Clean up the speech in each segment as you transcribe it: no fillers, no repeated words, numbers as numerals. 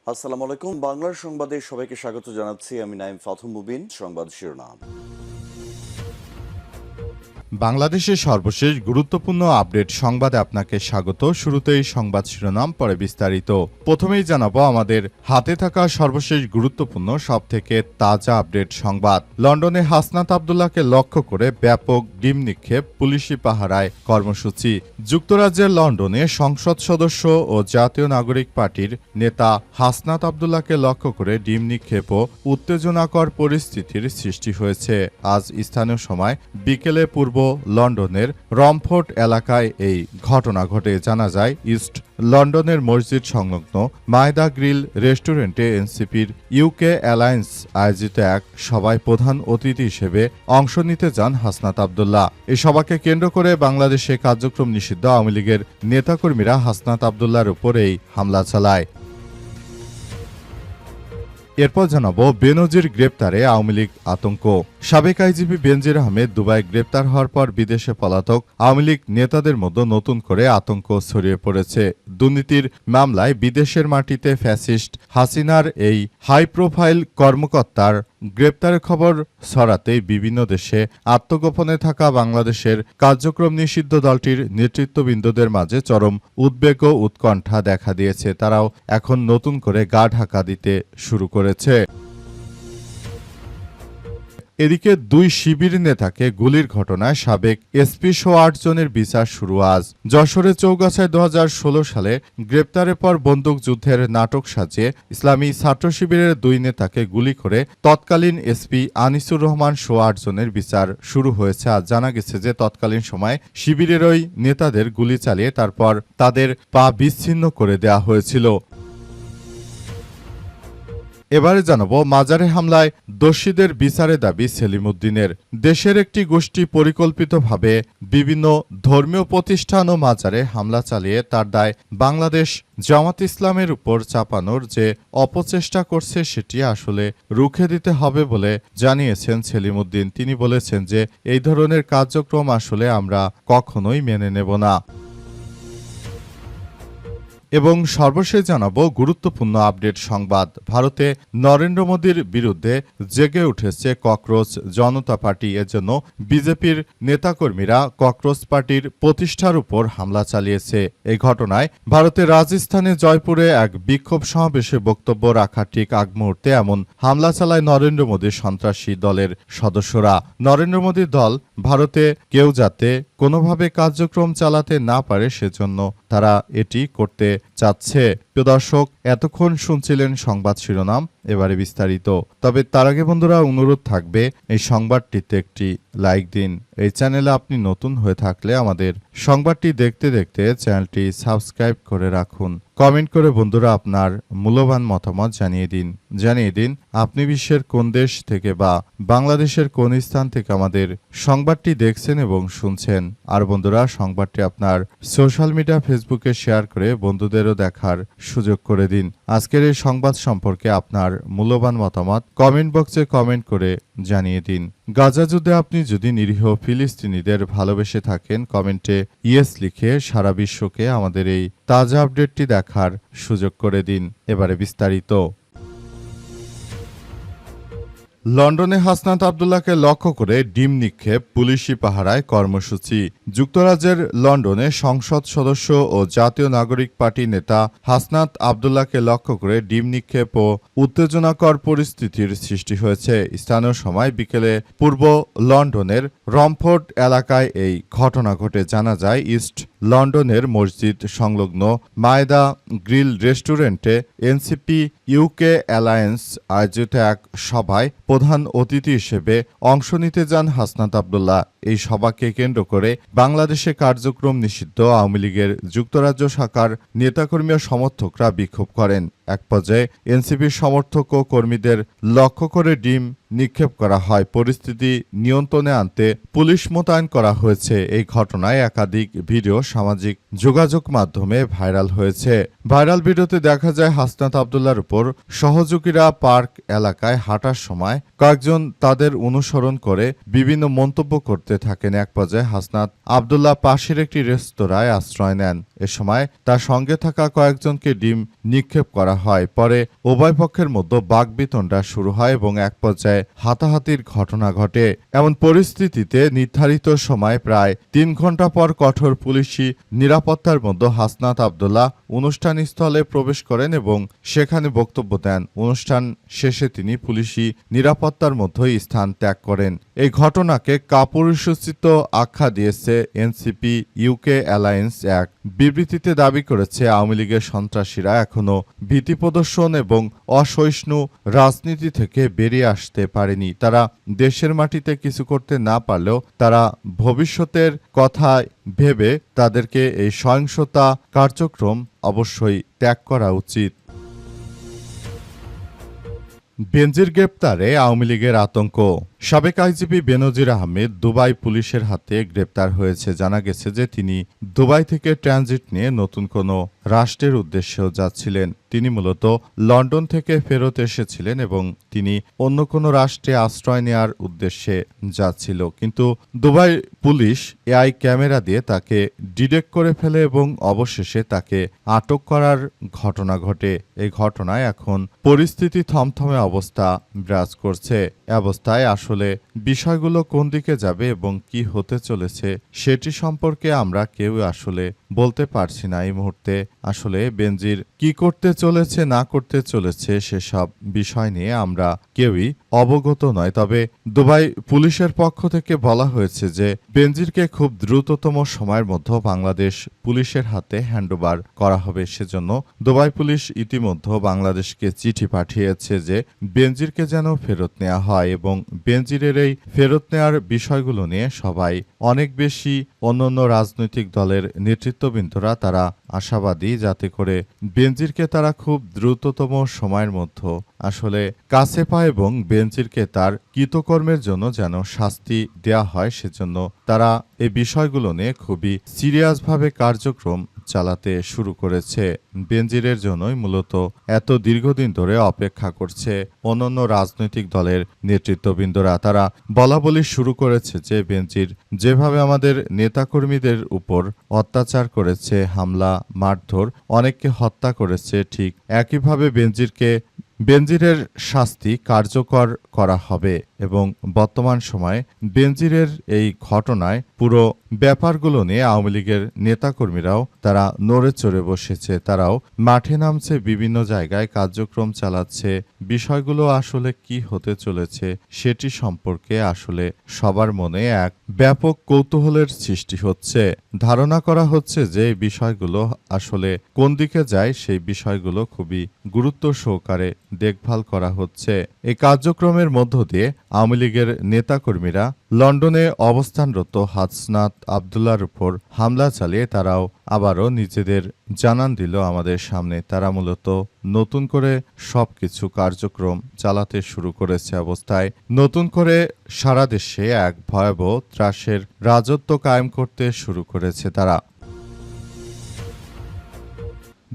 আসসালামু আলাইকুম। বাংলার সংবাদে সবাইকে স্বাগত জানাচ্ছি। আমি নাইম ফাথুম মুবিন। সংবাদ শিরোনাম। বাংলাদেশের সর্বশেষ গুরুত্বপূর্ণ আপডেট সংবাদে আপনাকে স্বাগত। শুরুতেই সংবাদ শিরোনাম, পরে বিস্তারিত। প্রথমেই জানাবো আমাদের হাতে থাকা সর্বশেষ গুরুত্বপূর্ণ সবথেকে তাজা আপডেট সংবাদ। লন্ডনে হাসনাত আব্দুল্লাহকে লক্ষ্য করে ব্যাপক ডিম নিক্ষেপ, পুলিশি পাহারায় কর্মসূচি। যুক্তরাজ্যের লন্ডনে সংসদ সদস্য ও জাতীয় নাগরিক পার্টির নেতা হাসনাত আব্দুল্লাহকে লক্ষ্য করে ডিম নিক্ষেপ ও উত্তেজনাকর পরিস্থিতির সৃষ্টি হয়েছে। আজ স্থানীয় সময় বিকেলে পূর্ব লন্ডনের রমফোর্ড এলাকায় এই ঘটনা ঘটে। জানা যায়, ইস্ট লন্ডনের মসজিদ সংলগ্ন মায়দা গ্রিল রেস্টুরেন্টে এনসিপির ইউকে অ্যালায়েন্স আয়োজিত এক সভায় প্রধান অতিথি হিসেবে অংশ নিতে যান হাসনাত আব্দুল্লাহ। এই সভাকে কেন্দ্র করে বাংলাদেশে কার্যক্রম নিষিদ্ধ আওয়ামী লীগের নেতাকর্মীরা হাসনাত আব্দুল্লাহর উপর এই হামলা চালায়। এরপর জানাবো বেনজির গ্রেপ্তারে আওয়ামী লীগ আতঙ্ক। সাবেক আইজিপি বেনজির আহমেদ দুবাই গ্রেপ্তার হওয়ার পর বিদেশে পলাতক আওয়ামী লীগ নেতাদের মধ্যে নতুন করে আতঙ্ক ছড়িয়ে পড়েছে। দুর্নীতির মামলায় বিদেশের মাটিতে ফ্যাসিস্ট হাসিনার এই হাই প্রোফাইল কর্মকর্তার গ্রেপ্তারের খবর ছড়াতেই বিভিন্ন দেশে আত্মগোপনে থাকা বাংলাদেশের কার্যক্রম নিষিদ্ধ দলটির নেতৃত্ববৃন্দদের মাঝে চরম উদ্বেগ ও উৎকণ্ঠা দেখা দিয়েছে। তারাও এখন নতুন করে গা ঢাকা দিতে শুরু করেছে। এদিকে দুই শিবির নেতাকে গুলির ঘটনায় সাবেক এসপি সহ ৮ জনের বিচার শুরু আজ। যশোরের চৌগাছায় ২০১৬ সালে গ্রেপ্তারের পর বন্দুকযুদ্ধের নাটক সাজিয়ে ইসলামী ছাত্র শিবিরের দুই নেতাকে গুলি করে তৎকালীন এসপি আনিসুর রহমান সহ ৮ জনের বিচার শুরু হয়েছে। আজ জানা গেছে যে তৎকালীন সময় শিবিরের ওই নেতাদের গুলি চালিয়ে তারপর তাদের পা বিচ্ছিন্ন করে দেওয়া হয়েছিল। এবারে জানাবো মাজারে হামলায় দোষীদের বিচারে দাবি সেলিম উদ্দিনের। দেশের একটি গোষ্ঠী পরিকল্পিতভাবে বিভিন্ন ধর্মীয় প্রতিষ্ঠান ও মাজারে হামলা চালিয়ে তার দায় বাংলাদেশ জামাত ইসলামের উপর চাপানোর যে অপচেষ্টা করছে সেটি আসলে রুখে দিতে হবে বলে জানিয়েছেন সেলিম উদ্দিন। তিনি বলেছেন যে এই ধরনের কার্যক্রম আসলে আমরা কখনোই মেনে নেব না। এবং সর্বশেষ জানাবো গুরুত্বপূর্ণ আপডেট সংবাদ। ভারতে নরেন্দ্র মোদীর বিরুদ্ধে জেগে উঠেছে ককরোচ জনতা পার্টি। এজন্য বিজেপির নেতাকর্মীরা ককরোচ পার্টির প্রতিষ্ঠার উপর হামলা চালিয়েছে। এই ঘটনায় ভারতের রাজস্থানে জয়পুরে এক বিক্ষোভ সমাবেশে বক্তব্য রাখার ঠিক আগ মুহূর্তে এমন হামলা চালায় নরেন্দ্র মোদীর সন্ত্রাসী দলের সদস্যরা। নরেন্দ্র মোদীর দল ভারতে কেউ যাতে কোনোভাবে কার্যক্রম চালাতে না পারে সেজন্য তারা এটি করতে চাচ্ছে। প্রিয় দর্শক, এতক্ষণ শুনছিলেন সংবাদ শিরোনাম, এবারে বিস্তারিত। তবে তার আগে বন্ধুরা অনুরোধ থাকবে এই সংবাদটিতে একটি লাইক দিন। এই চ্যানেলে আপনি নতুন হয়ে থাকলে আমাদের সংবাদটি দেখতে দেখতে চ্যানেলটি সাবস্ক্রাইব করে রাখুন। কমেন্ট করে বন্ধুরা আপনার মূল্যবান মতামত জানিয়ে দিন আপনি বিশ্বের কোন দেশ থেকে বা বাংলাদেশের কোন স্থান থেকে আমাদের সংবাদটি দেখছেন এবং শুনছেন। আর বন্ধুরা, সংবাদটি আপনার সোশ্যাল মিডিয়া ফেসবুকে শেয়ার করে বন্ধুদেরও দেখার সুযোগ করে দিন। আজকের এই সংবাদ সম্পর্কে আপনার মূল্যবান মতামত কমেন্ট বক্সে কমেন্ট করে জানিয়ে দিন। গাজা যুদ্ধে আপনি যদি নিরীহ ফিলিস্তিনিদের ভালোবেসে থাকেন, কমেন্টে ইয়েস লিখে সারা বিশ্বকে আমাদের এই তাজা আপডেটটি দেখার সুযোগ করে দিন। এবারে বিস্তারিত। লন্ডনে হাসনাত আব্দুল্লাহকে লক্ষ্য করে ডিম নিক্ষেপ, পুলিশি পাহারায় কর্মসূচি। যুক্তরাজ্যের লন্ডনে সংসদ সদস্য ও জাতীয় নাগরিক পার্টি নেতা হাসনাত আব্দুল্লাহকে লক্ষ্য করে ডিম নিক্ষেপ ও উত্তেজনাকর পরিস্থিতির সৃষ্টি হয়েছে। স্থানীয় সময় বিকেলে পূর্ব লন্ডনের রমফোর্ড এলাকায় এই ঘটনা ঘটে। জানা যায়, ইস্ট লন্ডনের মসজিদ সংলগ্ন মায়দা গ্রিল রেস্টুরেন্টে এনসিপি ইউকে অ্যালায়েন্স আয়োজিত এক সভায় প্রধান অতিথি হিসেবে অংশ নিতে যান হাসনাত আব্দুল্লাহ। এই সভাকে কেন্দ্র করে বাংলাদেশে কার্যক্রম নিষিদ্ধ আওয়ামী লীগের যুক্তরাজ্য শাখার নেতাকর্মী ও সমর্থকরা বিক্ষোভ করেন। এক পর্যায়ে এনসিপির সমর্থক ও কর্মীদের লক্ষ্য করে ডিম নিক্ষেপ করা হয়। পরিস্থিতি নিয়ন্ত্রণে আনতে পুলিশ মোতায়েন করা হয়েছে। এই ঘটনায় একাধিক ভিডিও সামাজিক যোগাযোগ মাধ্যমে ভাইরাল হয়েছে। ভাইরাল ভিডিওতে দেখা যায় হাসনাত আব্দুল্লাহর উপর সহযোগীরা পার্ক এলাকায় হাঁটার সময় কয়েকজন তাদের অনুসরণ করে বিভিন্ন মন্তব্য করতে খুঁজতে থাকেন। এক পর্যায়ে হাসনাত আবদুল্লাহ পাশের একটি রেস্তোরাঁয় আশ্রয় নেন। এ সময় তার সঙ্গে থাকা কয়েকজনকে ডিম নিক্ষেপ করা হয়। পরে উভয় পক্ষের মধ্যে বাকবিতণ্ডা শুরু হয় এবং এক পর্যায়ে হাতাহাতির ঘটনা ঘটে। এমন পরিস্থিতিতে নির্ধারিত সময় প্রায় ৩ ঘণ্টা পর কঠোর পুলিশি নিরাপত্তার মধ্যে হাসনাত আবদুল্লাহ অনুষ্ঠানস্থলে প্রবেশ করেন এবং সেখানে বক্তব্য দেন। অনুষ্ঠান শেষে তিনি পুলিশি নিরাপত্তার মধ্যেই স্থান ত্যাগ করেন। এই ঘটনাকে কাপুরুষোচিত আখ্যা দিয়েছে এনসিপি ইউকে অ্যালায়েন্স। এক বিবৃতিতে দাবি করেছে আওয়ামী লীগের সন্ত্রাসীরা এখনো ভীতি প্রদর্শন এবং অসহিষ্ণু রাজনীতি থেকে বেরিয়ে আসতে পারেনি। তারা দেশের মাটিতে কিছু করতে না পারলেও তারা ভবিষ্যতের কথা ভেবে তাদেরকে এই সহিংসতা কার্যক্রম অবশ্যই ত্যাগ করা উচিত। বেনজির গ্রেপ্তারে আওয়ামী লীগের আতঙ্ক। সাবেক আইজিপি বেনজির আহমেদ দুবাই পুলিশের হাতে গ্রেপ্তার হয়েছে। জানা গেছে যে তিনি দুবাই থেকে ট্রানজিট নিয়ে নতুন কোনো রাষ্ট্রের উদ্দেশ্যেও যাচ্ছিলেন। তিনি মূলত লন্ডন থেকে ফেরত এসেছিলেন এবং তিনি অন্য কোনো রাষ্ট্রে আশ্রয় নেওয়ার উদ্দেশ্যে যাচ্ছিল, কিন্তু দুবাই পুলিশ এআই ক্যামেরা দিয়ে তাকে ডিটেক্ট করে ফেলে এবং অবশেষে তাকে আটক করার ঘটনা ঘটে। এই ঘটনায় এখন পরিস্থিতি থমথমে অবস্থা বিরাজ করছে। অবস্থায় আসলে বিষয়গুলো কোন দিকে যাবে এবং কি হতে চলেছে সেটি সম্পর্কে আমরা কেউ আসলে বলতে পারছি না এই মুহূর্তে। আসলে বেনজির কি করতে চলেছে না করতে চলেছে সেসব বিষয় নিয়ে আমরা কেউই অবগত নয়। তবে দুবাই পুলিশের পক্ষ থেকে বলা হয়েছে যে বেনজিরকে খুব দ্রুততম সময়ের মধ্যে বাংলাদেশ পুলিশের হাতে হ্যান্ডওভার করা হবে। সেজন্য দুবাই পুলিশ ইতিমধ্যে বাংলাদেশকে চিঠি পাঠিয়েছে যে বেনজিরকে যেন ফেরত নেওয়া হয় এবং বেনজিরের এই ফেরত নেওয়ার বিষয়গুলো নিয়ে সবাই অনেক বেশি অন্যান্য রাজনৈতিক দলের নেতৃত্ববৃন্দরা তারা আশাবাদী, যাতে করে বেনজিরকে তারা খুব দ্রুততম সময়ের মধ্যে আসলে কাছে পায় এবং বেনজিরকে তার কৃতকর্মের জন্য যেন শাস্তি দেয়া হয়। সেজন্য তারা এই বিষয়গুলো নিয়ে খুবই সিরিয়াসভাবে কার্যক্রম চালাতে শুরু করেছে। বেনজিরের জন্যই মূলত এত দীর্ঘদিন ধরে অপেক্ষা করছে অন্যান্য রাজনৈতিক দলের নেতৃত্ববৃন্দরা। তারা বলাবলি শুরু করেছে যে বেনজির যেভাবে আমাদের নেতাকর্মীদের উপর অত্যাচার করেছে, হামলা মারধর, অনেককে হত্যা করেছে, ঠিক একইভাবে বেনজিরের শাস্তি কার্যকর করা হবে এবং বর্তমান সময়ে বেনজিরের এই ঘটনায় পুরো ব্যাপারগুলো নিয়ে আওয়ামী লীগের নেতাকর্মীরাও তারা নড়ে চড়ে বসেছে। তারাও মাঠে নামছে, বিভিন্ন জায়গায় কার্যক্রম চালাচ্ছে। বিষয়গুলো আসলে কি হতে চলেছে সেটি সম্পর্কে আসলে সবার মনে এক ব্যাপক কৌতূহলের সৃষ্টি হচ্ছে। ধারণা করা হচ্ছে যে এই বিষয়গুলো আসলে কোন দিকে যায় সেই বিষয়গুলো খুবই গুরুত্ব সহকারে দেখভাল করা হচ্ছে। এই কার্যক্রমের মধ্য দিয়ে আওয়ামী লীগের নেতাকর্মীরা লন্ডনে অবস্থানরত হাসনাত আবদুল্লাহর উপর হামলা চালিয়ে তারাও আবারও নিজেদের জানান দিল আমাদের সামনে। তারা মূলত নতুন করে সবকিছু কার্যক্রম চালাতে শুরু করেছে। অবস্থায় নতুন করে সারা দেশে এক ভয়াবহ ত্রাসের রাজত্ব কায়েম করতে শুরু করেছে তারা।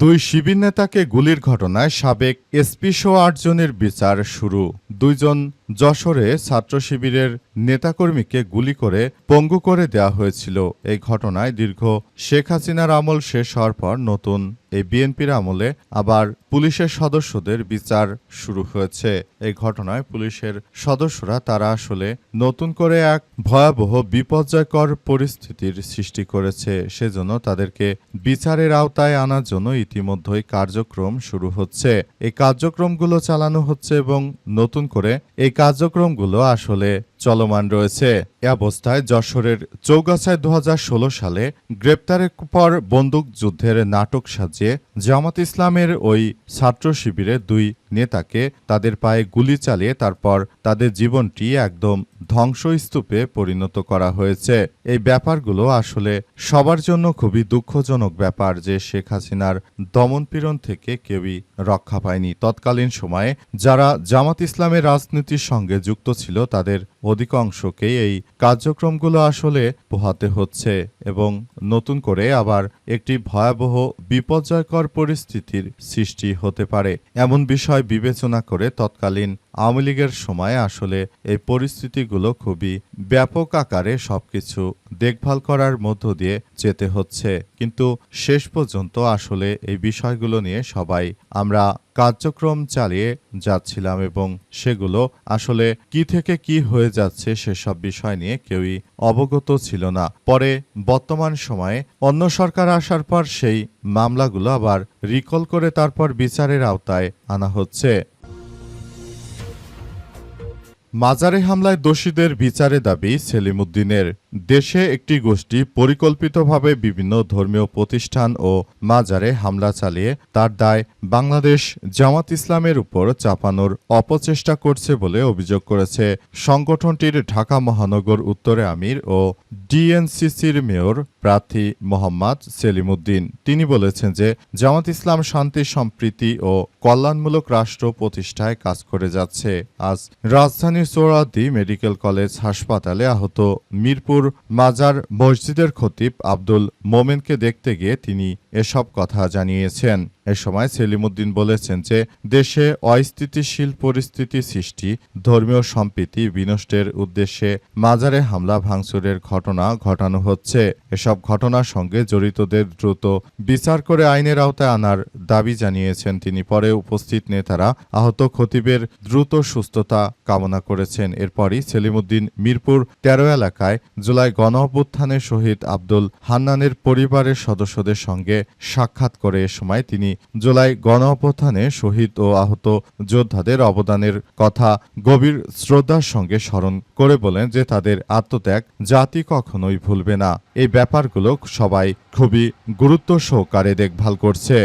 দুই শিবির নেতাকে গুলির ঘটনায় সাবেক এসপি সহ ৮ জনের বিচার শুরু। 2 জন যশোরে ছাত্র শিবিরের নেতাকর্মীকে গুলি করে পঙ্গু করে দেওয়া হয়েছিল। এই ঘটনায় দীর্ঘ শেখ হাসিনার আমল শেষ হওয়ার পর নতুন এই বিএনপির আমলে আবার পুলিশের সদস্যদের বিচার শুরু হয়েছে। এই ঘটনায় পুলিশের সদস্যরা তারা আসলে নতুন করে এক ভয়াবহ বিপর্যয়কর পরিস্থিতির সৃষ্টি করেছে। সেজন্য তাদেরকে বিচারের আওতায় আনার জন্য ইতিমধ্যেই কার্যক্রম শুরু হচ্ছে। এই কার্যক্রমগুলো চালানো হচ্ছে এবং নতুন করে এই কার্যক্রমগুলো আসলে চলমান রয়েছে। এ অবস্থায় যশোরের চৌগাছায় 2016 সালে গ্রেপ্তারের পর বন্দুক যুদ্ধের নাটক সাজিয়ে জামাত ইসলামের ওই ছাত্র শিবিরের 2 নেতাকে তাদের পায়ে গুলি চালিয়ে তারপর তাদের জীবনটি একদম ধ্বংসস্তূপে পরিণত করা হয়েছে। এই ব্যাপারগুলো আসলে সবার জন্য খুবই দুঃখজনক ব্যাপার যে শেখ হাসিনার দমনপীড়ন থেকে কেউই রক্ষা পায়নি। তৎকালীন সময়ে যারা জামাত ইসলামের রাজনীতির সঙ্গে যুক্ত ছিল তাদের অধিকাংশকেই এই কার্যক্রমগুলো আসলে পোহাতে হচ্ছে এবং নতুন করে আবার একটি ভয়াবহ বিপর্যয়কর পরিস্থিতির সৃষ্টি হতে পারে। এমন বিষয় বিবেচনা করে তৎকালীন আওয়ামী লীগের সময় আসলে এই পরিস্থিতিগুলো খুবই ব্যাপক আকারে সবকিছু দেখভাল করার মধ্য দিয়ে যেতে হচ্ছে, কিন্তু শেষ পর্যন্ত আসলে এই বিষয়গুলো নিয়ে সবাই আমরা কার্যক্রম চালিয়ে যাচ্ছিলাম এবং সেগুলো আসলে কি থেকে কি হয়ে যাচ্ছে সেসব বিষয় নিয়ে কেউই অবগত ছিল না। পরে বর্তমান সময়ে অন্য সরকার আসার পর সেই মামলাগুলো আবার রিকল করে তারপর বিচারের আওতায় আনা হচ্ছে। মাজারে হামলায় দোষীদের বিচারে দাবি সেলিম উদ্দিনের। দেশে একটি গোষ্ঠী পরিকল্পিতভাবে বিভিন্ন ধর্মীয় প্রতিষ্ঠান ও মাজারে হামলা চালিয়ে তার দায় বাংলাদেশ জামাত ইসলামের উপর চাপানোর অপচেষ্টা করছে বলে অভিযোগ করেছে সংগঠনটির ঢাকা মহানগর উত্তরে আমির ও ডিএনসিসির মেয়র প্রার্থী মোহাম্মদ সেলিম উদ্দিন। তিনি বলেছেন যে জামাত ইসলাম শান্তি সম্প্রীতি ও কল্যাণমূলক রাষ্ট্র প্রতিষ্ঠায় কাজ করে যাচ্ছে। আজ রাজধানীর সোহরাওয়ার্দী মেডিকেল কলেজ হাসপাতালে আহত মিরপুর মাজার মসজিদের খতিব আব্দুল মোমেনকে দেখতে গিয়ে তিনি এসব কথা জানিয়েছেন। এ সময় সেলিম উদ্দিন বলেছেন যে দেশে অস্থিতিশীল পরিস্থিতি সৃষ্টি, ধর্মীয় সম্প্রীতি বিনষ্টের উদ্দেশ্যে মাজারে হামলা ভাঙচুরের ঘটনা ঘটানো হচ্ছে। এসব ঘটনার সঙ্গে জড়িতদের দ্রুত বিচার করে আইনের আওতায় আনার দাবি জানিয়েছেন তিনি। পরে উপস্থিত নেতারা আহত খতিবের দ্রুত সুস্থতা কামনা করেছেন। এরপরই সেলিম উদ্দিন মিরপুর ১৩ এলাকায় জুলাই গণঅভ্যুত্থানে শহীদ আব্দুল হান্নানের পরিবারের সদস্যদের সঙ্গে সাক্ষাৎ করে। এ সময় তিনি জুলাই গণঅভ্যুত্থানে শহীদ ও আহত যোদ্ধাদের অবদানের কথা গভীর শ্রদ্ধার সঙ্গে স্মরণ করে বলেন যে তাদের আত্মত্যাগ জাতি কখনোই ভুলবে না। এই ব্যাপারগুলো সবাই খুবই গুরুত্ব সহকারে দেখভাল করছে।